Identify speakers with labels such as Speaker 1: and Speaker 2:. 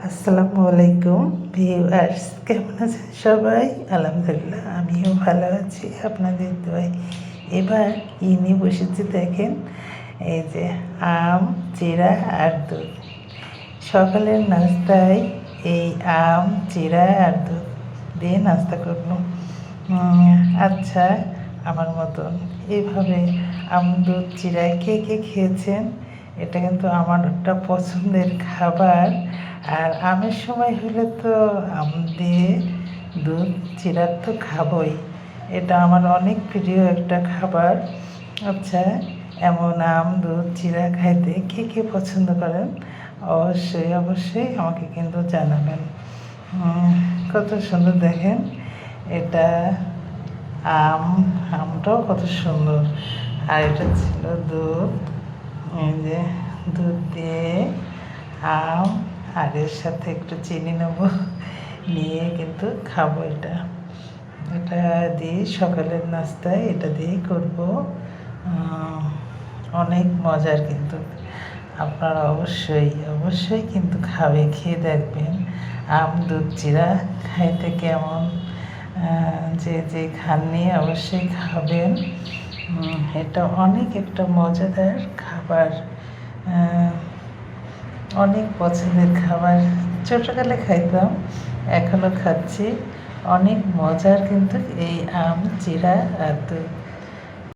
Speaker 1: আসসালামু আলাইকুম ভিউয়ার্স, কেমন আছেন সবাই? আলহামদুলিল্লাহ, আমিও ভালো আছি আপনাদের দোয়ায়। এবার কি নিয়ে বসেছি দেখেন, এই যে আম, চিড়া আর দুধ। সকালের নাস্তায় এই আম, চিড়া আর দুধ দিয়ে নাস্তা করলো। আচ্ছা, আমার মতন এইভাবে আম, দুধ, চিড়া কে কে খেয়েছেন? এটা কিন্তু আমার একটা পছন্দের খাবার। আর আমের সময় হলে তো আম দিয়ে দুধ, চিড়া তো খাবই। এটা আমার অনেক প্রিয় একটা খাবার। আচ্ছা, এমন আম, দুধ, চিড়া খাইতে কে কে পছন্দ করেন? অবশ্যই অবশ্যই আমাকে কিন্তু জানাবেন। কত সুন্দর দেখেন, এটা আম, আমটাও কত সুন্দর। আর এটা ছিল দুধ, এই যে দুধ দিয়ে আম, আর এর সাথে একটু চিনি নেবো, নিয়ে কিন্তু খাবো। এটা এটা দিয়ে সকালের নাস্তায় এটা দিয়েই করবো। অনেক মজার কিন্তু, আপনারা অবশ্যই অবশ্যই কিন্তু খেয়ে দেখবেন। আম, দুধ, চিড়া খাইতে কেমন, যে যে খাননি অবশ্যই খাবেন। এটা অনেক একটা মজাদার খাবার, অনেক পছন্দের খাবার। ছোটোকালে খাইতাম, এখনও খাচ্ছি। অনেক মজার কিন্তু এই আম, চিড়া আর দুধ।